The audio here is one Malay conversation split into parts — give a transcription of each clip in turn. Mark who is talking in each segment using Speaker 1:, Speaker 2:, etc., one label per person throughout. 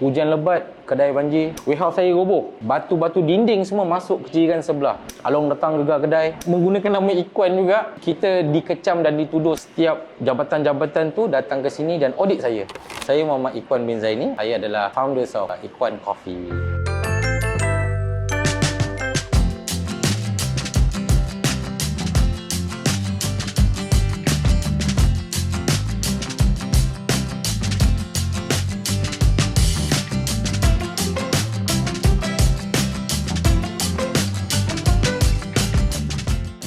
Speaker 1: hujan lebat, kedai banjir, warehouse saya roboh, batu-batu dinding semua masuk ke jiran sebelah. Along datang gegar kedai, menggunakan nama Ikuan juga. Kita dikecam dan dituduh setiap jabatan-jabatan tu datang ke sini dan audit saya. Saya Muhammad Ikuan bin Zaini. Saya adalah founders of Ikuan Coffee.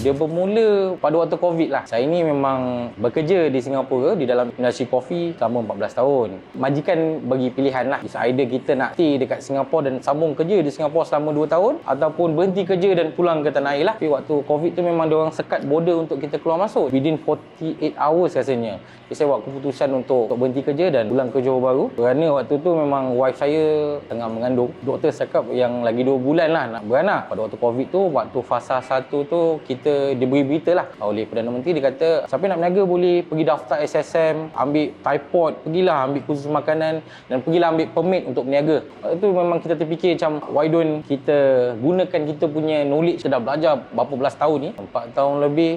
Speaker 1: Dia bermula pada waktu COVID lah. Saya ni memang bekerja di Singapura di dalam industri kopi selama 14 tahun. Majikan bagi pilihan lah. Either kita nak stay dekat Singapura dan sambung kerja di Singapura selama 2 tahun ataupun berhenti kerja dan pulang ke tanah air lah. Tapi waktu COVID tu memang diorang sekat border untuk kita keluar masuk. Within 48 hours rasanya. Jadi saya buat keputusan untuk berhenti kerja dan pulang ke Johor Bahru. Kerana waktu tu memang wife saya tengah mengandung. Doktor cakap yang lagi 2 bulan lah nak beranak. Pada waktu COVID tu, waktu fasa 1 tu kita diberi berita lah oleh Perdana Menteri. Dia kata siapa nak berniaga boleh pergi daftar SSM, ambil tripod, pergilah ambil kursus makanan dan pergilah ambil permit untuk berniaga. Itu memang kita terfikir macam why don't kita gunakan kita punya knowledge. Kita dah belajar berapa belas tahun ni, 4 tahun lebih,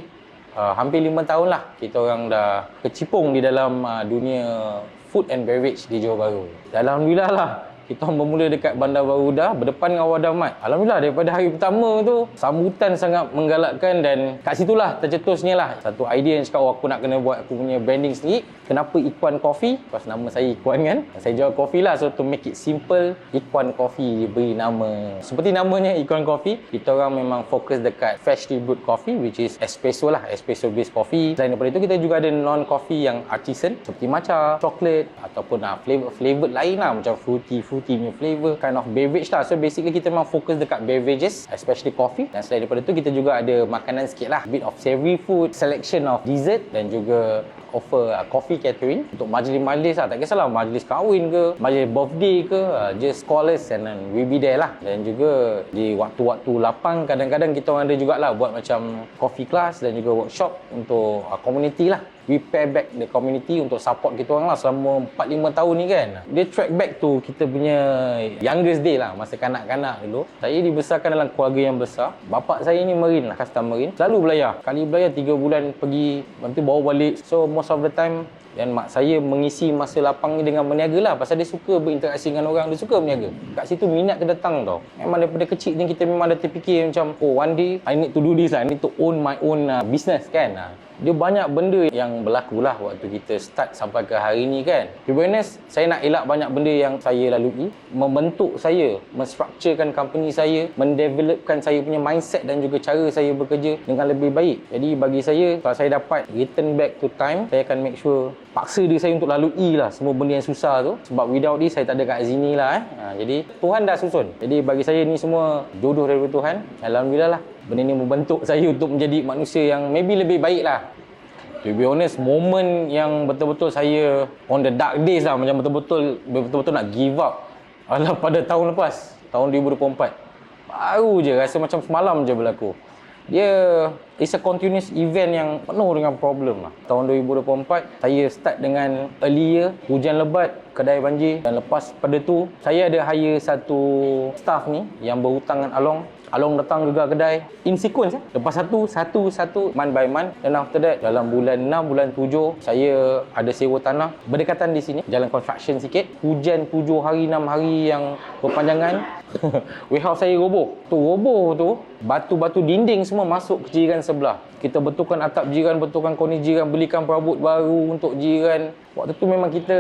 Speaker 1: hampir 5 tahun lah kita orang dah kecipung di dalam dunia food and beverage di Johor Bahru. Alhamdulillah lah, kita bermula dekat Bandar Baru Dah berdepan dengan Awar Dahmat. Alhamdulillah daripada hari pertama tu sambutan sangat menggalakkan dan kat situlah tercetusnya lah satu idea yang cakap aku nak kena buat aku punya branding sendiri. Kenapa Ikuan Coffee? Pas nama saya Ikuan kan. Saya jual kopi lah, so to make it simple, Ikuan Coffee diberi nama. Seperti namanya Ikuan Coffee, kita orang memang fokus dekat freshly brewed coffee which is espresso lah, espresso based coffee. Selain daripada itu kita juga ada non-coffee yang artisan seperti matcha, coklat ataupun flavor lain lah macam fruity punya flavor kind of beverage lah. So basically kita memang fokus dekat beverages, especially coffee. Dan selain daripada tu kita juga ada makanan sikit lah, bit of savory food, selection of dessert dan juga offer coffee catering untuk majlis-majlis lah. Tak kisahlah majlis kahwin ke, majlis birthday ke, just call us and then we be there lah. Dan juga di waktu-waktu lapang kadang-kadang kita orang ada jugalah buat macam coffee class dan juga workshop untuk community lah. We pay back the community untuk support kita orang lah selama 4-5 tahun ni kan. Dia track back tu kita punya youngest day lah, masa kanak-kanak dulu. Saya dibesarkan dalam keluarga yang besar. Bapak saya ni marine lah, custom marine. Selalu belayar. Kali belayar 3 bulan pergi, nanti bawa balik. So most of the time, dan mak saya mengisi masa lapang ni dengan berniaga lah. Pasal dia suka berinteraksi dengan orang, dia suka berniaga. Kat situ minat dia datang tau. Memang daripada kecil ni kita memang ada terfikir macam, oh one day I need to do this lah. I need to own my own business kan. Dia banyak benda yang berlaku lah waktu kita start sampai ke hari ni kan. To be honest, saya nak elak banyak benda yang saya lalui. Membentuk saya, menstructurekan company saya, mendevelopkan saya punya mindset dan juga cara saya bekerja dengan lebih baik. Jadi bagi saya, kalau saya dapat return back to time, saya akan make sure paksa diri saya untuk lalui lah semua benda yang susah tu. Sebab without this, saya tak ada kat sini lah Jadi Tuhan dah susun. Jadi bagi saya ni semua jodoh daripada Tuhan. Alhamdulillah lah. Benda ni membentuk saya untuk menjadi manusia yang maybe lebih baik lah. To be honest, moment yang betul-betul saya on the dark days lah, macam betul-betul nak give up adalah pada tahun lepas, tahun 2024. Baru je rasa macam semalam je berlaku. Dia it's a continuous event yang penuh dengan problem lah. Tahun 2024, saya start dengan earlier, hujan lebat, kedai banjir. Dan lepas pada tu, saya ada hire satu staff ni yang berhutang dengan Along datang gegar kedai in sequence lepas satu man by man. Dan after that dalam bulan 6, bulan 7 saya ada sewa tanah berdekatan di sini, jalan construction sikit. Hujan 7 hari 6 hari yang berpanjangan. Warehouse saya roboh tu, batu-batu dinding semua masuk ke jiran sebelah. Kita betulkan atap jiran, betulkan korni jiran, belikan perabot baru untuk jiran. Waktu tu memang kita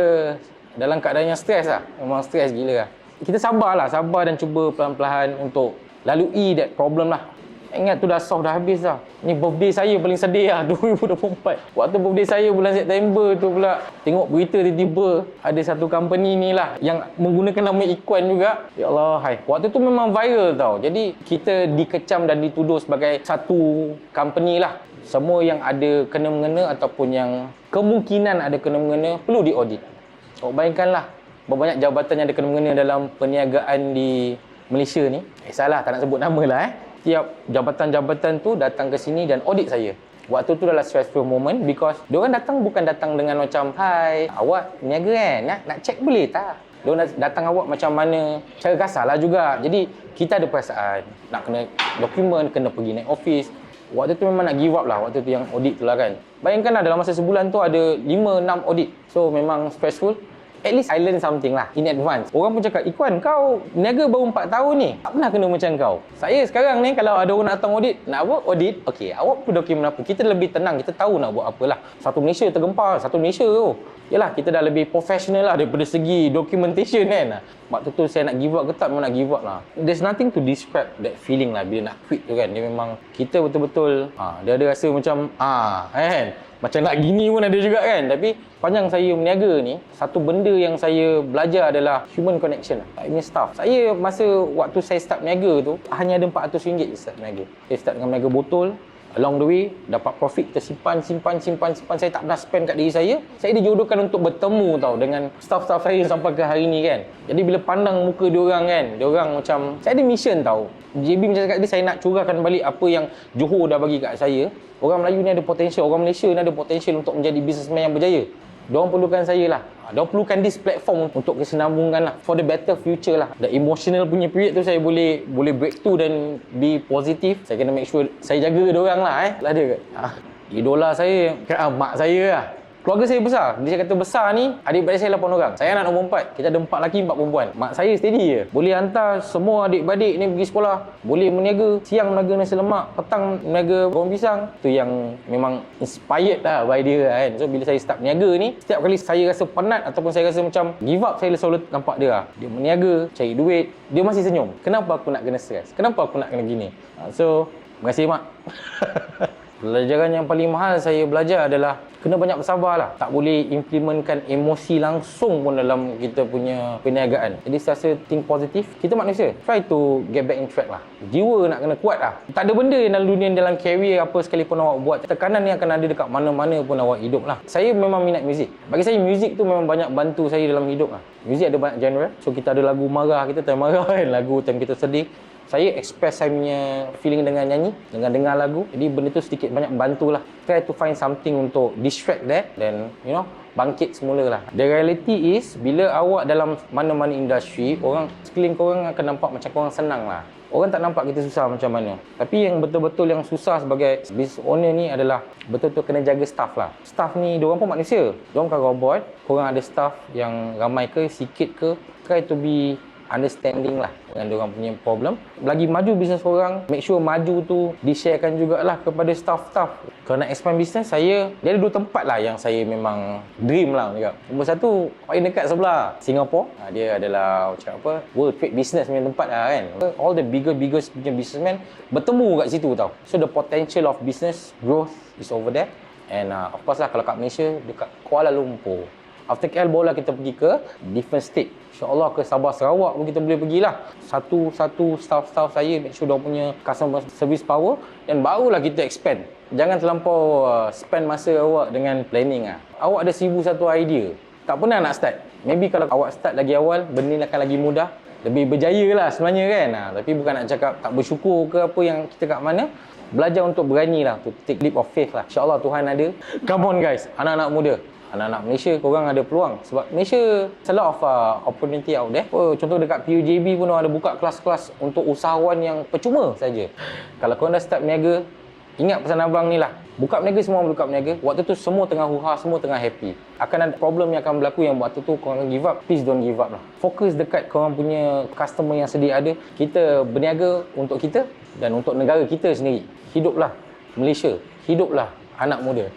Speaker 1: dalam keadaan yang stres lah. Memang stres gila lah. Kita sabar dan cuba pelan-pelan untuk lalui that problem lah. Ingat tu dah soft, dah habis dah. Ni birthday saya paling sedih lah 2024. Waktu birthday saya bulan September tu pula, tengok berita tiba-tiba ada satu company ni lah yang menggunakan nama Ikuan juga. Ya Allah, hai. Waktu tu memang viral tau. Jadi kita dikecam dan dituduh sebagai satu company lah. Semua yang ada kena-mengena ataupun yang kemungkinan ada kena-mengena perlu diaudit. Bayangkanlah berapa banyak jabatan yang ada kena-mengena dalam perniagaan di Malaysia ni. Salah, tak nak sebut nama lah Tiap jabatan-jabatan tu datang ke sini dan audit saya. Waktu tu adalah stressful moment because diorang bukan datang dengan macam, hai, awak berniaga kan? Nak check boleh tak? Diorang datang awak macam mana, cara kasar lah juga. Jadi kita ada perasaan nak kena dokumen, kena pergi naik office. Waktu tu memang nak give up lah, waktu tu yang audit tu lah kan. Bayangkan lah dalam masa sebulan tu ada 5-6 audit. So memang stressful. At least I learn something lah in advance. Orang pun cakap, Ikwan, kau niaga baru 4 tahun ni, tak pernah kena macam kau. Saya sekarang ni kalau ada orang nak datang audit, nak buat audit, okey, awak pun dokumen apa? Kita lebih tenang, kita tahu nak buat apalah. Satu Malaysia tergempar, satu Malaysia tu. Yalah, kita dah lebih professional lah daripada segi documentation kan. Waktu tu saya nak give up ke tak, memang nak give up lah. There's nothing to describe that feeling lah bila nak quit tu kan. Dia memang, kita betul-betul, dia ada rasa macam, kan. Macam nak gini pun ada juga kan. Tapi panjang saya berniaga ni, satu benda yang saya belajar adalah human connection. I mean staff. Saya masa waktu saya start berniaga tu, hanya ada RM400 je start berniaga. Saya start dengan berniaga botol. Along the way, dapat profit, kita simpan. Saya tak pernah spend kat diri saya. Saya dijodohkan untuk bertemu tau dengan staff-staff saya sampai ke hari ni kan. Jadi bila pandang muka diorang kan, diorang macam, saya ada mission tau. JB macam cakap tadi, saya nak curahkan balik apa yang Johor dah bagi kat saya. Orang Melayu ni ada potensial, orang Malaysia ni ada potensial untuk menjadi businessman yang berjaya. Diorang perlukan saya lah. Diorang perlukan this platform untuk kesenambungan lah. For the better future lah. The emotional punya period tu saya boleh breakthrough dan be positive. Saya kena make sure saya jaga diorang lah Lah dia kat. Idola saya, mak saya lah. Keluarga saya besar. Dia kata besar ni, adik-beradik saya 8 orang. Saya anak nombor 4. Kita ada 4 lelaki, 4 perempuan. Mak saya steady je. Boleh hantar semua adik-beradik ni pergi sekolah. Boleh berniaga. Siang berniaga nasi lemak. Petang berniaga goreng pisang. Tu yang memang inspired lah by dia kan. So bila saya start berniaga ni, setiap kali saya rasa penat ataupun saya rasa macam give up, saya selalu nampak dia lah. Dia berniaga, cari duit. Dia masih senyum. Kenapa aku nak kena stres? Kenapa aku nak kena gini? So, terima kasih mak. Pelajaran yang paling mahal saya belajar adalah kena banyak bersabar lah. Tak boleh implementkan emosi langsung pun dalam kita punya perniagaan. Jadi saya rasa think positif. Kita manusia, try to get back in track lah. Jiwa nak kena kuat lah. Tak ada benda dalam dunia, dalam career apa sekalipun awak buat, tekanan ni akan ada dekat mana-mana pun awak hidup lah. Saya memang minat muzik. Bagi saya muzik tu memang banyak bantu saya dalam hidup lah. Muzik ada banyak genre. So kita ada lagu marah, kita time marah kan. Lagu time kita sedih. Saya express saya punya feeling dengan nyanyi, dengan dengar lagu. Jadi benda tu sedikit banyak bantulah. Try to find something untuk distract that, then bangkit semula lah. The reality is, bila awak dalam mana-mana industri, orang sekeliling korang akan nampak macam korang senang lah. Orang tak nampak kita susah macam mana. Tapi yang betul-betul yang susah sebagai business owner ni adalah betul-betul kena jaga staff lah. Staff ni, diorang pun manusia. Diorang bukan robot. Korang ada staff yang ramai ke, sikit ke, try to be understanding lah dengan diorang punya problem. Lagi maju bisnes orang, make sure maju tu di-sharekan jugalah kepada staff-staff. Kalau nak expand bisnes, dia ada 2 tempat lah yang saya memang dream lah. Nombor 1, paling dekat sebelah, Singapore. Dia adalah World Trade Business punya tempat lah kan. All the biggest punya businessmen bertemu kat situ tau. So the potential of business growth is over there. And of course lah, kalau kat Malaysia, dekat Kuala Lumpur. After KL, barulah kita pergi ke different state. InsyaAllah ke Sabah, Sarawak pun kita boleh pergilah. Satu-satu staff-staff saya make sure dia punya customer service power, dan barulah kita expand. Jangan terlampau spend masa awak dengan planning lah. Awak ada 1001 idea, tak pernah nak start. Maybe kalau awak start lagi awal, benda ni akan lagi mudah. Lebih berjaya lah sebenarnya kan. Tapi bukan nak cakap tak bersyukur ke apa yang kita kat mana. Belajar untuk berani lah, to take leap of faith lah. InsyaAllah Tuhan ada. Come on guys, anak-anak muda. Anak-anak Malaysia, korang ada peluang. Sebab Malaysia, a lot of opportunity out there. Contoh dekat PUJB pun ada buka kelas-kelas untuk usahawan yang percuma saja. Kalau korang dah start berniaga, ingat pesan abang ni lah. Buka berniaga, semua buka berniaga. Waktu tu semua tengah huha, semua tengah happy. Akan ada problem yang akan berlaku yang waktu tu korang give up. Please don't give up lah. Fokus dekat korang punya customer yang sedia ada. Kita berniaga untuk kita dan untuk negara kita sendiri. Hiduplah Malaysia. Hiduplah anak muda.